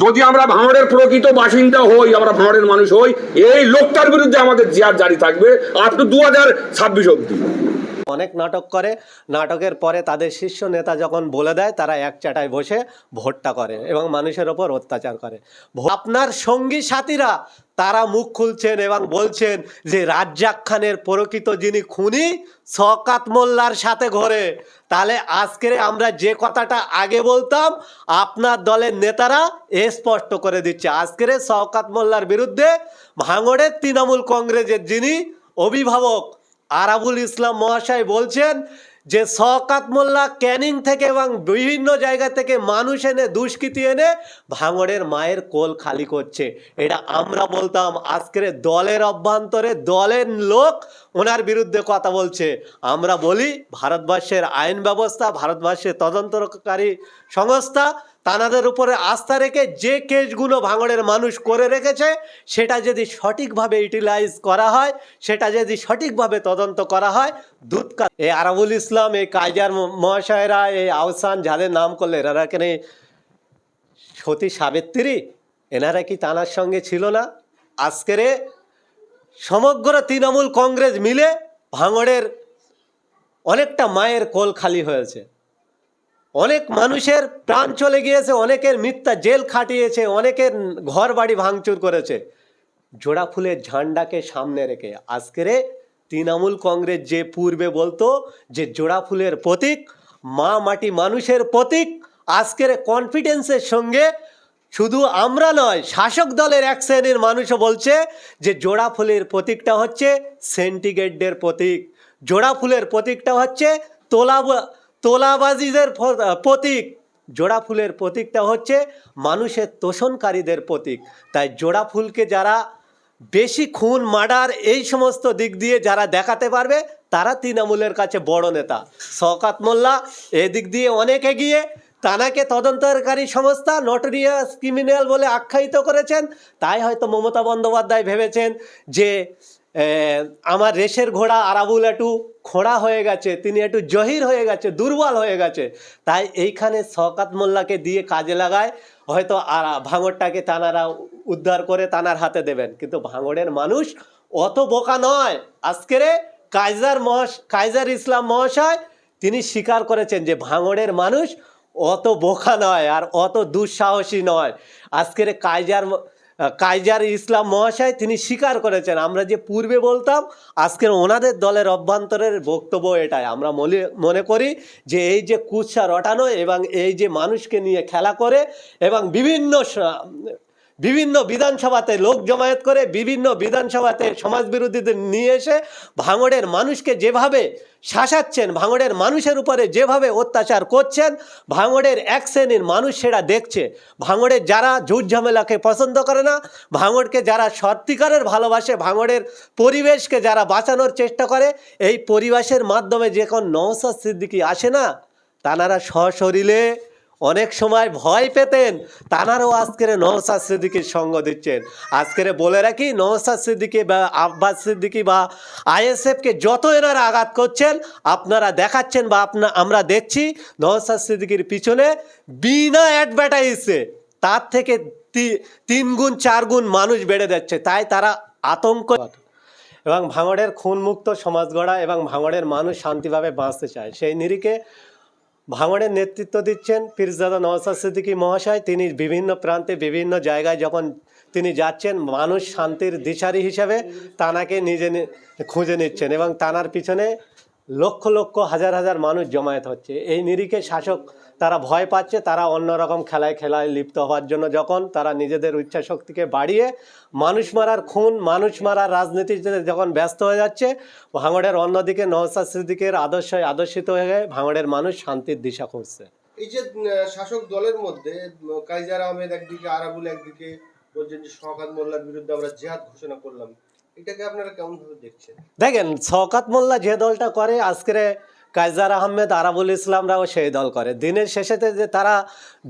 যদি আমরা ভাঙড়ের প্রকৃত বাসিন্দা হই, আমরা ভাঙড়ের মানুষ হই, এই লোকটার বিরুদ্ধে আমাদের জিহাদ জারি থাকবে আপ টু 2026 অব্দি। অনেক নাটক করে, নাটকের পরে তাদের শীর্ষ নেতা যখন বলে দেয়, তারা এক চাটায় বসে ভোটটা করে এবং মানুষের ওপর অত্যাচার করে। আপনার সঙ্গী সাথীরা তারা মুখ খুলছেন এবং বলছেন যে রাজ্জাক খানের প্রকৃত যিনি খুনি শওকত মোল্লার সাথে ঘোরে। তাহলে আজকের আমরা যে কথাটা আগে বলতাম, আপনার দলের নেতারা স্পষ্ট করে দিচ্ছে। আজকের শওকত মোল্লার বিরুদ্ধে ভাঙড়ের তৃণমূল কংগ্রেসের যিনি অভিভাবক আরাবুল ইসলাম মহাশয় বলছেন যে শওকত মোল্লা ক্যানিং থেকে এবং বিভিন্ন জায়গা থেকে মানুষ এনে দুষ্কৃতী এনে ভাঙড়ের মায়ের কোল খালি করছে। এটা আমরা বলতাম, আজকের দলের অভ্যন্তরে দলের লোক ওনার বিরুদ্ধে কথা বলছে। আমরা বলি ভারতবর্ষের আইন ব্যবস্থা, ভারতবর্ষের তদন্তকারী সংস্থা তাদের উপরে আস্থা রেখে যে কেসগুলো ভাঙড়ের মানুষ করে রেখেছে সেটা যদি সঠিকভাবে ইউটিলাইজ করা হয়, সেটা যদি সঠিকভাবে তদন্ত করা হয়, দুধকা এই আরাবুল ইসলাম, এই কাইজার মহাশয়রা, এই আহসান যাদের নাম করলে এনারা কেন সতী সাবিত্রী, এনারা কি তানার সঙ্গে ছিল না? আজকের সমগ্র তৃণমূল কংগ্রেস মিলে ভাঙড়ের অনেকটা মায়ের কোল খালি হয়েছে, অনেক মানুষের প্রাণ চলে গিয়েছে, অনেকের মিথ্যা জেল খাটিয়েছে, অনেকের ঘর বাড়ি ভাঙচুর করেছে। জোড়া ফুলের ঝান্ডাকে সামনে রেখে আজকের তৃণমূল কংগ্রেস যে পূর্বে বলতো যে জোড়া ফুলের প্রতীক, মা মাটি মানুষের প্রতীক, আজকের কনফিডেন্সের সঙ্গে শুধু আমরা নয়, শাসক দলের এক শ্রেণীর মানুষও বলছে যে জোড়া ফুলের প্রতীকটা হচ্ছে সেন্টিগ্রেডের প্রতীক, জোড়া ফুলের প্রতীকটা হচ্ছে তোলাবাজিদের প্রতীক, জোড়া ফুলের প্রতীকটা হচ্ছে মানুষের তোষণকারীদের প্রতীক। তাই জোড়া ফুলকে যারা বেশি খুন মার্ডার এই সমস্ত দিক দিয়ে যারা দেখাতে পারবে তারা তৃণমূলের কাছে বড় নেতা। শওকত মোল্লা এদিক দিয়ে অনেক এগিয়ে, তানাকে তদন্তকারী সংস্থা নটোরিয়াস ক্রিমিনাল বলে আখ্যায়িত করেছেন। তাই হয়তো মমতা বন্দ্যোপাধ্যায় ভেবেছেন যে আমার রেশের ঘোড়া আরাবুল একটু খোঁড়া হয়ে গেছে, তিনি একটু জহির হয়ে গেছে, দুর্বল হয়ে গেছে, তাই এইখানে শওকত মোল্লাকে দিয়ে কাজে লাগায়, হয়তো ভাঙড়টাকে তানারা উদ্ধার করে তানার হাতে দেবেন। কিন্তু ভাঙড়ের মানুষ অত বোকা নয়। আজকের কাইজার ইসলাম মহাশয় তিনি স্বীকার করেছেন যে ভাঙড়ের মানুষ অত বোকা নয় আর অত দুঃসাহসী নয়। আজকের কাইজার ইসলাম মহাশয় তিনি স্বীকার করেছেন। আমরা যে পূর্বে বলতাম, আজকের ওনাদের দলের অভ্যন্তরের বক্তব্য এটাই। আমরা মনে করি যে এই যে কুৎসা রটানো এবং এই যে মানুষকে নিয়ে খেলা করে এবং বিভিন্ন বিধানসভাতে লোক জমায়েত করে, বিভিন্ন বিধানসভাতে সমাজবিরোধীদের নিয়ে এসে ভাঙড়ের মানুষকে যেভাবে শাসাচ্ছেন, ভাঙড়ের মানুষের উপরে যেভাবে অত্যাচার করছেন, ভাঙড়ের এক শ্রেণীর মানুষ সেটা দেখছে। ভাঙড়ের যারা ঝুট ঝামেলাকে পছন্দ করে না, ভাঙড়কে যারা সত্যিকারের ভালোবাসে, ভাঙড়ের পরিবেশকে যারা বাঁচানোর চেষ্টা করে, এই পরিবেশের মাধ্যমে যখন নওশাদ সিদ্দিকী আসে না, তানারা সশরীরে অনেক সময় ভয় পেতেন, তানারাও আজকের নওশাদ সিদ্দিকীর সঙ্গ দিচ্ছেন। আজকের বলে রাখি, নওশাদ সিদ্দিকী বা আব্বাস সিদ্দিকী বা আইএসএফকে যত এনারা আঘাত করছেন, আপনারা দেখাচ্ছেন বা আমরা দেখছি নওশাদ সিদ্দিকীর পিছনে বিনা অ্যাডভার্টাইজে তার থেকে 3 গুণ 4 গুণ মানুষ বেড়ে যাচ্ছে। তাই তারা আতঙ্ক এবং ভাঙড়ের খুনমুক্ত সমাজ গড়া এবং ভাঙড়ের মানুষ শান্তিভাবে বাঁচতে চায়, সেই নিরিখে ভাঙড়ের নেতৃত্ব দিচ্ছেন পীরজাদা নওশাদ সিদ্দিকী মহাশয়। তিনি বিভিন্ন প্রান্তে বিভিন্ন জায়গায় যখন তিনি যাচ্ছেন, মানুষ শান্তির দিশারি হিসাবে তানাকে নিজে খুঁজে নিচ্ছেন এবং তানার পিছনে লক্ষ লক্ষ হাজার হাজার মানুষ জমায়েত হচ্ছে। এই নিরিখে শাসক তারা ভয় পাচ্ছে, তারা অন্যরকম খেলায় লিপ্ত হওয়ার জন্য যখন তারা নিজেদের ইচ্ছা শক্তিকে বাড়িয়ে মানুষ মারার মানুষ মারার রাজনীতিতে যখন ব্যস্ত হয়ে যাচ্ছে, ভাঙড়ের অন্যদিকে নওশাদ সিদ্দিকীর আদর্শিত হয়ে ভাঙড়ের মানুষ শান্তির দিশা খুঁজছে। এই যে শাসক দলের মধ্যে কাইজার আহমেদ একদিকে, আরাবুল একদিকে বলছেন যে শওকত মোল্লার বিরুদ্ধে আমরা জিহাদ ঘোষণা করলাম, এটাকে আপনারা কেমন ভাবে দেখছেন? দেখেন, শওকত মোল্লা যে দলটা করে, আজকের কায়সার আহমেদ, আরাবুল ইসলামরাও সেই দল করে। দিনের শেষেতে যে তারা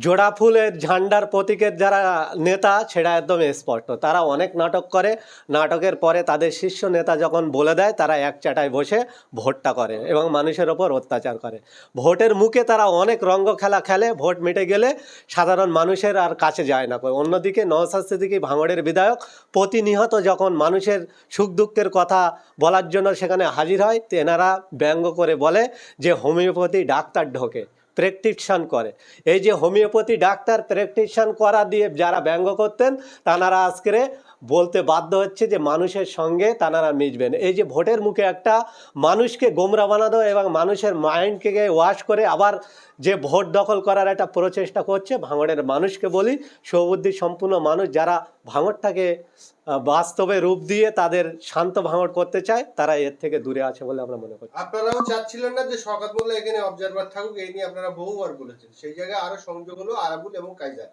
জোড়া ফুলের ঝান্ডার প্রতীকের যারা নেতা, সেটা একদম স্পষ্ট। তারা অনেক নাটক করে, নাটকের পরে তাদের শীর্ষ নেতা যখন বলে দেয়, তারা এক চাটায় বসে ভোটটা করে এবং মানুষের ওপর অত্যাচার করে। ভোটের মুখে তারা অনেক রঙ্গ খেলা খেলে, ভোট মিটে গেলে সাধারণ মানুষের আর কাছে যায় না। অন্যদিকে নওশাদ সিদ্দিকী ভাঙড়ের বিধায়ক প্রতিনিয়ত যখন মানুষের সুখ দুঃখের কথা বলার জন্য সেখানে হাজির হয়, তেনারা ব্যঙ্গ করে বলে যে হোমিওপ্যাথি ডাক্তার ঢোকে, প্রেসক্রিপশন করে। এই যে হোমিওপ্যাথি ডাক্তার প্রেসক্রিপশন করা দিয়ে যারা ব্যঙ্গ করতেন, তানারা আজকে বলতে বাধ্য হচ্ছে যে মানুষের সঙ্গে তানারা মিশবেন। এই যে ভোটের মুখে একটা মানুষকে গোমরা বানানো এবং মানুষের মাইন্ডকে ওয়াশ করে আবার যে ভোট দখল করার একটা প্রচেষ্টা করছে, ভাঙড়ের মানুষকে বলি, সৌবুদ্ধি সম্পূর্ণ মানুষ যারা ভাঙড়টাকে বাস্তবে রূপ দিয়ে তাদের শান্ত ভাঙড় করতে চায়, তারা এর থেকে দূরে আছে বলে আমরা মনে করি। আপনারাও চাচ্ছিলেন না যে শওকত মোল্লা এখানে অবজারভার থাকুক, এই নিয়ে আপনারা বহুবার বলেছেন। সেই জায়গায় আরো সংযোগ হলো আরাবুল এবং কাইজার।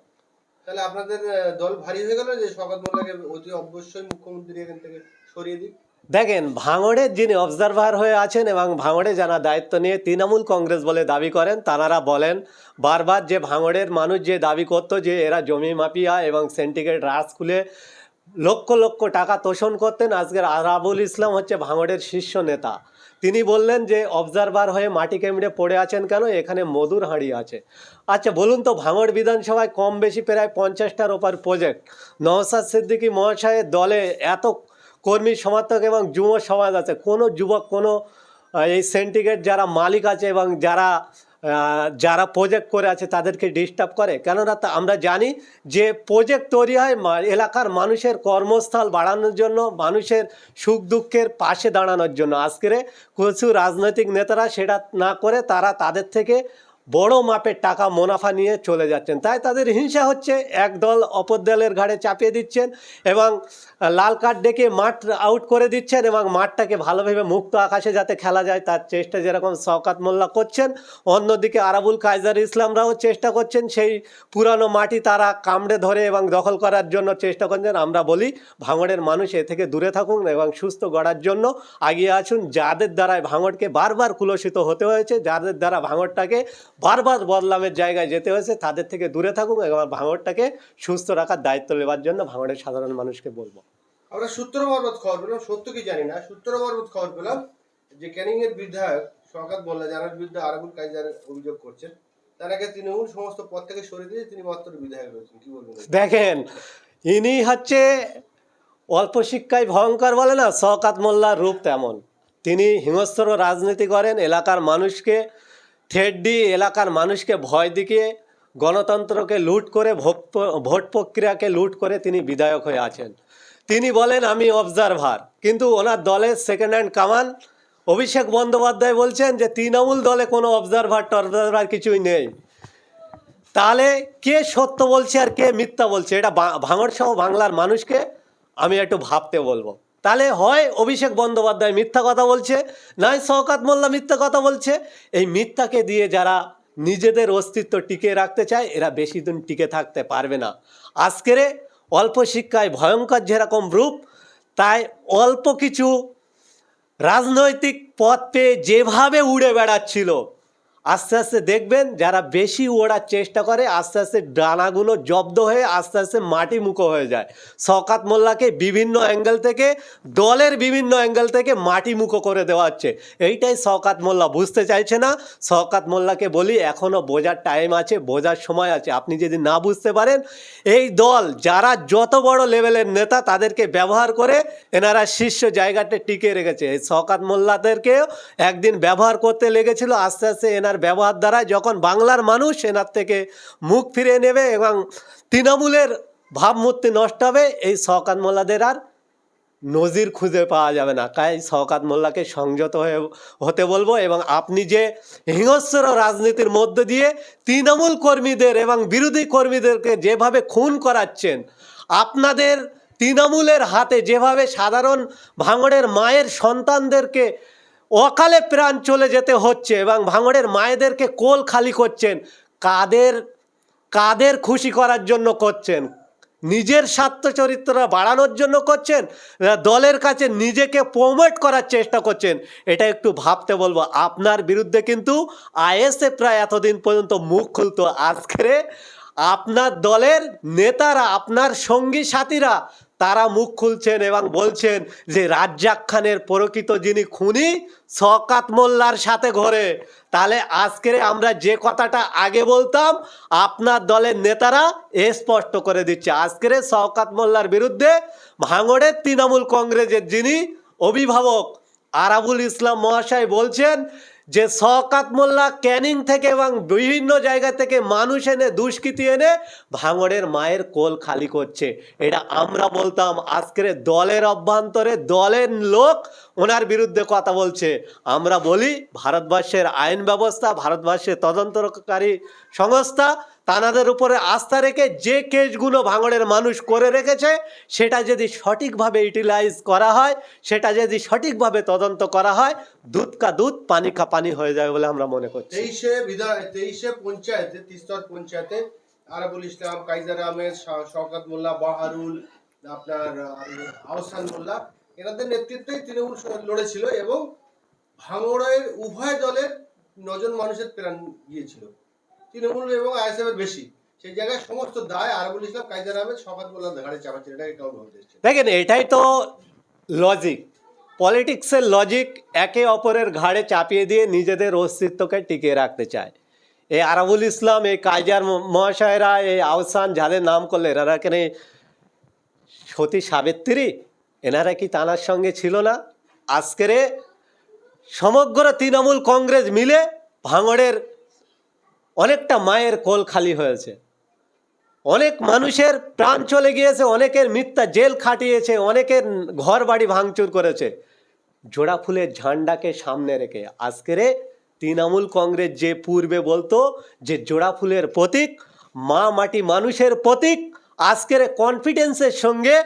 তাহলে আপনাদের দল ভারী হয়ে গেল যে শওকত মোল্লাকে অতি অবশ্যই মুখ্যমন্ত্রী এখান থেকে সরিয়ে দিক। দেখেন, ভাঙড়ের যিনি অবজারভার হয়ে আছেন এবং ভাঙড়ে যারা দায়িত্ব নিয়ে তৃণমূল কংগ্রেস বলে দাবি করেন, তাঁরা বলেন বারবার যে ভাঙড়ের মানুষ যে দাবি করতো যে এরা জমি মাফিয়া এবং সিন্ডিকেট রাজ খুলে লক্ষ লক্ষ টাকা তোষণ করতেন, আজকের আরাবুল ইসলাম হচ্ছে ভাঙড়ের শীর্ষ নেতা। তিনি বললেন যে অবজারভার হয়ে মাটি কেমড়ে পড়ে আছেন কেন, এখানে মধুর হাঁড়ি আছে। আচ্ছা বলুন তো, ভাঙড় বিধানসভায় কম বেশি প্রায় 50টার ওপর প্রজেক্ট, নওশাদ সিদ্দিকী মহাশয়ের দলে এত কর্মী সমর্থক এবং যুব সমাজ আছে, কোনো যুবক, কোনো এই সিন্ডিকেট যারা মালিক আছে এবং যারা প্রজেক্ট করে আছে তাদেরকে ডিস্টার্ব করে? কেননা আমরা জানি যে প্রজেক্ট তৈরি হয় এলাকার মানুষের কর্মস্থল বাড়ানোর জন্য, মানুষের সুখ দুঃখের পাশে দাঁড়ানোর জন্য। আজকের কিছু রাজনৈতিক নেতারা সেটা না করে তারা তাদের থেকে বড় মাপের টাকা মুনাফা নিয়ে চলে যাচ্ছেন, তাই তাদের হিংসা হচ্ছে। এক দল অপর দলের ঘাড়ে চাপিয়ে দিচ্ছেন এবং লাল কার্ড ডেকে মাঠ আউট করে দিচ্ছেন এবং মাঠটাকে ভালোভাবে মুক্ত আকাশে যাতে খেলা যায় তার চেষ্টা যেরকম শওকত মোল্লা করছেন, অন্যদিকে আরাবুল কায়সার ইসলামরাও চেষ্টা করছেন সেই পুরানো মাটি তারা কামড়ে ধরে এবং দখল করার জন্য চেষ্টা করছেন। আমরা বলি ভাঙড়ের মানুষ এ থেকে দূরে থাকুন এবং সুস্থ গড়ার জন্য এগিয়ে আসুন। যাদের দ্বারায় ভাঙড়কে বারবার কুলসিত হতে হয়েছে, যাদের দ্বারা ভাঙড়টাকে বারবার বদলামের জায়গায় যেতে হয়েছে, তাদের থেকে দূরে থাকুন এবং ভাঙড়টাকে সুস্থ রাখার দায়িত্ব নেওয়ার জন্য ভাঙড়ের সাধারণ মানুষকে বলবো। আমরা সূত্র মারফত খবর পেলাম, সত্য কি জানি না, সূত্র মারফত খবর পেলাম যে ক্যানিং এর বিধায়ক শওকত মোল্লা, যার বিরুদ্ধে আরাবুল কাইজার অভিযোগ করছেন, তারাকে তৃণমূল সমস্ত পদ থেকে সরিয়ে দিয়ে তিনি মাত্র বিধায়ক রয়েছেন। কি বলবেন? দেখেন, ইনি হচ্ছে অল্প শিক্ষায় ভয়ঙ্কর বলে না, শওকত মোল্লার রূপ তেমন। তিনি হিংস্র রাজনীতি করেন, এলাকার মানুষকে থ্রেট দিয়ে, এলাকার মানুষকে ভয় দেখিয়ে, গণতন্ত্রকে লুট করে, ভোট প্রক্রিয়াকে লুট করে তিনি বিধায়ক হয়ে আছেন। তিনি বলেন আমি অবজারভার, কিন্তু ওনার দলের সেকেন্ড হ্যান্ড কামান অভিষেক বন্দ্যোপাধ্যায় বলছেন যে তৃণমূল দলে কোনো অবজারভার কিছুই নেই। তাহলে কে সত্য বলছে আর কে মিথ্যা বলছে, এটা ভাঙড় সহ বাংলার মানুষকে আমি একটু ভাবতে বলবো। তাহলে হয় অভিষেক বন্দ্যোপাধ্যায় মিথ্যা কথা বলছে, নয় শওকত মোল্লা মিথ্যা কথা বলছে। এই মিথ্যাকে দিয়ে যারা নিজেদের অস্তিত্ব টিকে রাখতে চায়, এরা বেশি দিন টিকে থাকতে পারবে না। আজকের অল্প শিক্ষায় ভয়ঙ্কর যেরকম রূপ, তাই অল্প কিছু রাজনৈতিক পথ পেয়ে যেভাবে উড়ে বেড়াচ্ছিল, আস্তে আস্তে দেখবেন যারা বেশি ওড়ার চেষ্টা করে আস্তে আস্তে ডানাগুলো জব্দ হয়ে আস্তে আস্তে মাটি মুখো হয়ে যায়। শওকত মোল্লাকে বিভিন্ন অ্যাঙ্গেল থেকে, দলের বিভিন্ন অ্যাঙ্গেল থেকে মাটি মুখো করে দেওয়া হচ্ছে। এইটাই শওকত মোল্লা বুঝতে চাইছে না। শওকত মোল্লাকে বলি এখনও বোঝার টাইম আছে, বোঝার সময় আছে। আপনি যদি না বুঝতে পারেন, এই দল যারা যত বড় লেভেলের নেতা তাদেরকে ব্যবহার করে এনারা শীর্ষ জায়গাতে টিকে রেখেছে। এই শওকত মোল্লাদেরকেও একদিন ব্যবহার করতে লেগেছিল, আস্তে আস্তে এনার ব্যবহার দ্বারা যখন বাংলার মানুষ এনার থেকে মুখ ফিরিয়ে নেবে এবং তৃণমূলের ভাবমূর্তি নষ্ট হবে, এই শওকত মোল্লাদের আর নজির খুঁজে পাওয়া যাবে না। তাই শওকত মোল্লাকে সংযত হতে বলবো। এবং আপনি যে হিংস্র রাজনীতির মধ্য দিয়ে তৃণমূল কর্মীদের এবং বিরোধী কর্মীদেরকে যেভাবে খুন করাচ্ছেন, আপনাদের তৃণমূলের হাতে যেভাবে সাধারণ ভাঙড়ের মায়ের সন্তানদেরকে অকালে প্রাণ চলে যেতে হচ্ছে এবং ভাঙড়ের মায়েদেরকে কোল খালি করছেন, কাদের খুশি করার জন্য করছেন? নিজের স্বার্থ চরিত্র বাড়ানোর জন্য করছেন, না দলের কাছে নিজেকে প্রমোট করার চেষ্টা করছেন, এটা একটু ভাবতে বলবো। আপনার বিরুদ্ধে কিন্তু আইএসএফ প্রায় এতদিন পর্যন্ত মুখ খুলতো, আজকে আপনার দলের নেতারা, আপনার সঙ্গী সাথীরা তারা মুখ খুলছেন এবং বলছেন যে রাজ্জাক খানের প্রকৃত যিনি খুনি শওকত মোল্লার সাথে ঘোরে। তাহলে আজকে আমরা যে কথাটা আগে বলতাম আপনার দলের নেতারা স্পষ্ট করে দিচ্ছে। আজকে শওকত মোল্লার বিরুদ্ধে ভাঙড়ের তৃণমূল কংগ্রেসের যিনি অভিভাবক আরাবুল ইসলাম মহাশয় বলছেন যে শওকত মোল্লা ক্যানিং থেকে এবং বিভিন্ন জায়গা থেকে মানুষ এনে দুষ্কৃতী এনে ভাঙড়ের মায়ের কোল খালি করছে। এটা আমরা বলতাম, আজকের দলের অভ্যন্তরে দলের লোক ওনার বিরুদ্ধে কথা বলছে। আমরা বলি ভারতবর্ষের আইন ব্যবস্থা, ভারতবর্ষের তদন্তকারী সংস্থা তাদের উপরে আস্থা রেখে যে কেসগুলো ভাঙড়ের মানুষ করে রেখেছে সেটা যদি সঠিকভাবে ইউটিলাইজ করা হয়, সেটা যদি সঠিকভাবে তদন্ত করা হয়, দুধ কা দুধ পানি কা পানি হয়ে যাবে বলে আমরা মনে করছি। 23 পঞ্চায়েতে, তিস্তর পঞ্চায়েতে আরাবুল ইসলাম, কাইজার আহমেদ, শওকত মোল্লা, বাহারুল, আপনার আহসান মোল্লা, এনাদের নেতৃত্বেই তৃণমূল লড়েছিল এবং ভাঙড়ের উভয় দলের 9 জন মানুষের প্রাণ গিয়েছিল, তৃণমূল এবং আইএসএফ এর বেশি। সেই জায়গায় সমস্ত দায় আরাবুল ইসলাম, কাইজার আহমেদ, শওকত মোল্লার ঘাড়ে চাপাচ্ছিল। এটাকে কেমন ভাবতে চাচ্ছেন? দেখেন, এটাই তো লজিক, পলিটিক্সের লজিক। একে অপরের ঘাড়ে চাপিয়ে দিয়ে নিজেদের অস্তিত্বকে টিকিয়ে রাখতে চায়। এই আরাবুল ইসলাম, এই কাইজার মহাশয়রা, এই আহসান যাদের নাম করলে, এনারা কেন সতী সাবিত্রী, এনারা কি তানার সঙ্গে ছিল না? আজকের সমগ্র তৃণমূল কংগ্রেস মিলে ভাঙড়ের অনেকটা মায়ের কোল খালি হয়েছে, অনেক মানুষের প্রাণ চলে গিয়েছে, অনেকের মিথ্যা জেল খাটিয়েছে, অনেকের ঘর বাড়ি ভাঙচুর করেছে। জোড়া ফুলের ঝান্ডাকে সামনে রেখে আজকের তৃণমূল কংগ্রেস যে পূর্বে বলতো যে জোড়া ফুলের প্রতীক, মা মাটি মানুষের প্রতীক, আজকের কনফিডেন্সের সঙ্গে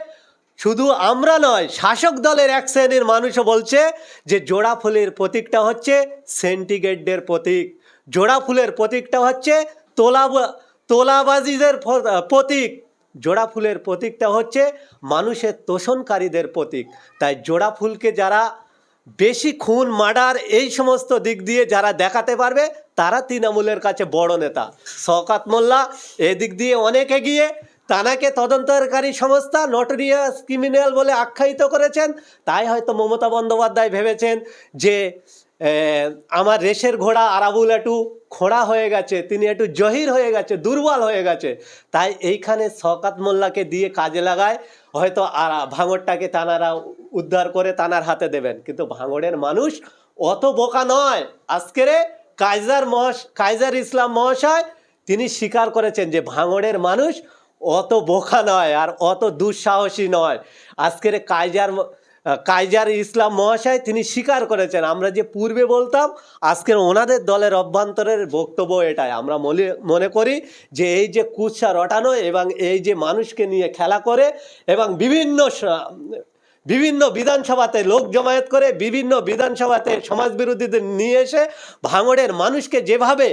শুধু আমরা নয়, শাসক দলের এক শ্রেণীর মানুষও বলছে যে জোড়া ফুলের প্রতীকটা হচ্ছে সেন্টিগ্রেডের প্রতীক, জোড়া ফুলের প্রতীকটা হচ্ছে তোলাবাজিদের প্রতীক, জোড়া ফুলের প্রতীকটা হচ্ছে মানুষের তোষণকারীদের প্রতীক। তাই জোড়া ফুলকে যারা বেশি খুন, মার্ডার, এই সমস্ত দিক দিয়ে যারা দেখাতে পারবে তারা তৃণমূলের কাছে বড় নেতা। শওকত মোল্লা এদিক দিয়ে অনেক এগিয়ে, তানাকে তদন্তকারী সংস্থা নটোরিয়াস ক্রিমিনাল বলে আখ্যায়িত করেছেন। তাই হয়তো মমতা বন্দ্যোপাধ্যায় ভেবেছেন যে আমার রেশের ঘোড়া আরাবুল একটু খোঁড়া হয়ে গেছে, তিনি একটু জহির হয়ে গেছে, দুর্বল হয়ে গেছে, তাই এইখানে শওকত মোল্লাকে দিয়ে কাজে লাগায় হয়তো ভাঙড়টাকে তানারা উদ্ধার করে তানার হাতে দেবেন। কিন্তু ভাঙড়ের মানুষ অত বোকা নয়। আজকের কাইজার ইসলাম মহাশয় তিনি স্বীকার করেছেন যে ভাঙড়ের মানুষ অত বোকা নয় আর অত দুঃসাহসী নয়। আজকের কাইজার ইসলাম মহাশয় তিনি স্বীকার করেছেন। আমরা যে পূর্বে বলতাম, আজকের ওনাদের দলের অভ্যন্তরের বক্তব্য এটাই। আমরা মনে করি যে এই যে কুৎসা রটানো এবং এই যে মানুষকে নিয়ে খেলা করে এবং বিভিন্ন বিধানসভাতে লোক জমায়েত করে, বিভিন্ন বিধানসভাতে সমাজবিরোধীদের নিয়ে এসে ভাঙড়ের মানুষকে যেভাবে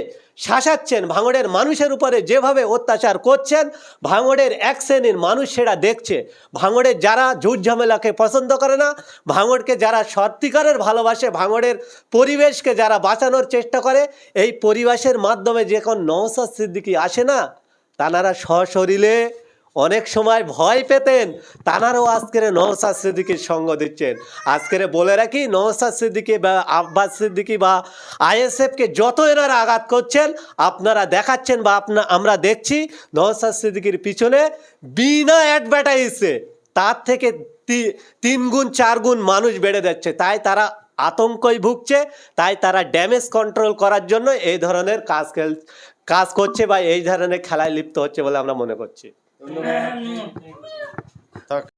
শাসাচ্ছেন, ভাঙড়ের মানুষের উপরে যেভাবে অত্যাচার করছেন, ভাঙড়ের এক শ্রেণীর মানুষ সেটা দেখছে। ভাঙড়ের যারা ঝুট ঝামেলাকে পছন্দ করে না, ভাঙড়কে যারা সত্যিকারের ভালোবাসে, ভাঙড়ের পরিবেশকে যারা বাঁচানোর চেষ্টা করে, এই পরিবেশের মাধ্যমে যখন নওশাদ সিদ্দিকী আসে না, তানারা সশরীরে অনেক সময় ভয় পেতেন, তানারাও আজকের নওশাদ সিদ্দিকীর সঙ্গ দিচ্ছেন। আজকের বলে রাখি, নওশাদ সিদ্দিকী বা আব্বাস সিদ্দিকী বা আইএসএফকে যত এনারা আঘাত করছেন, আপনারা দেখাচ্ছেন বা আমরা দেখছি নওশাদ সিদ্দিকীর পিছনে বিনা অ্যাডভার্টাইজে তার থেকে 3 গুণ 4 গুণ মানুষ বেড়ে যাচ্ছে। তাই তারা আতঙ্কই ভুগছে, তাই তারা ড্যামেজ কন্ট্রোল করার জন্য এই ধরনের কাজ করছে বা এই ধরনের খেলায় লিপ্ত হচ্ছে বলে আমরা মনে করছি। ধন্যবাদ।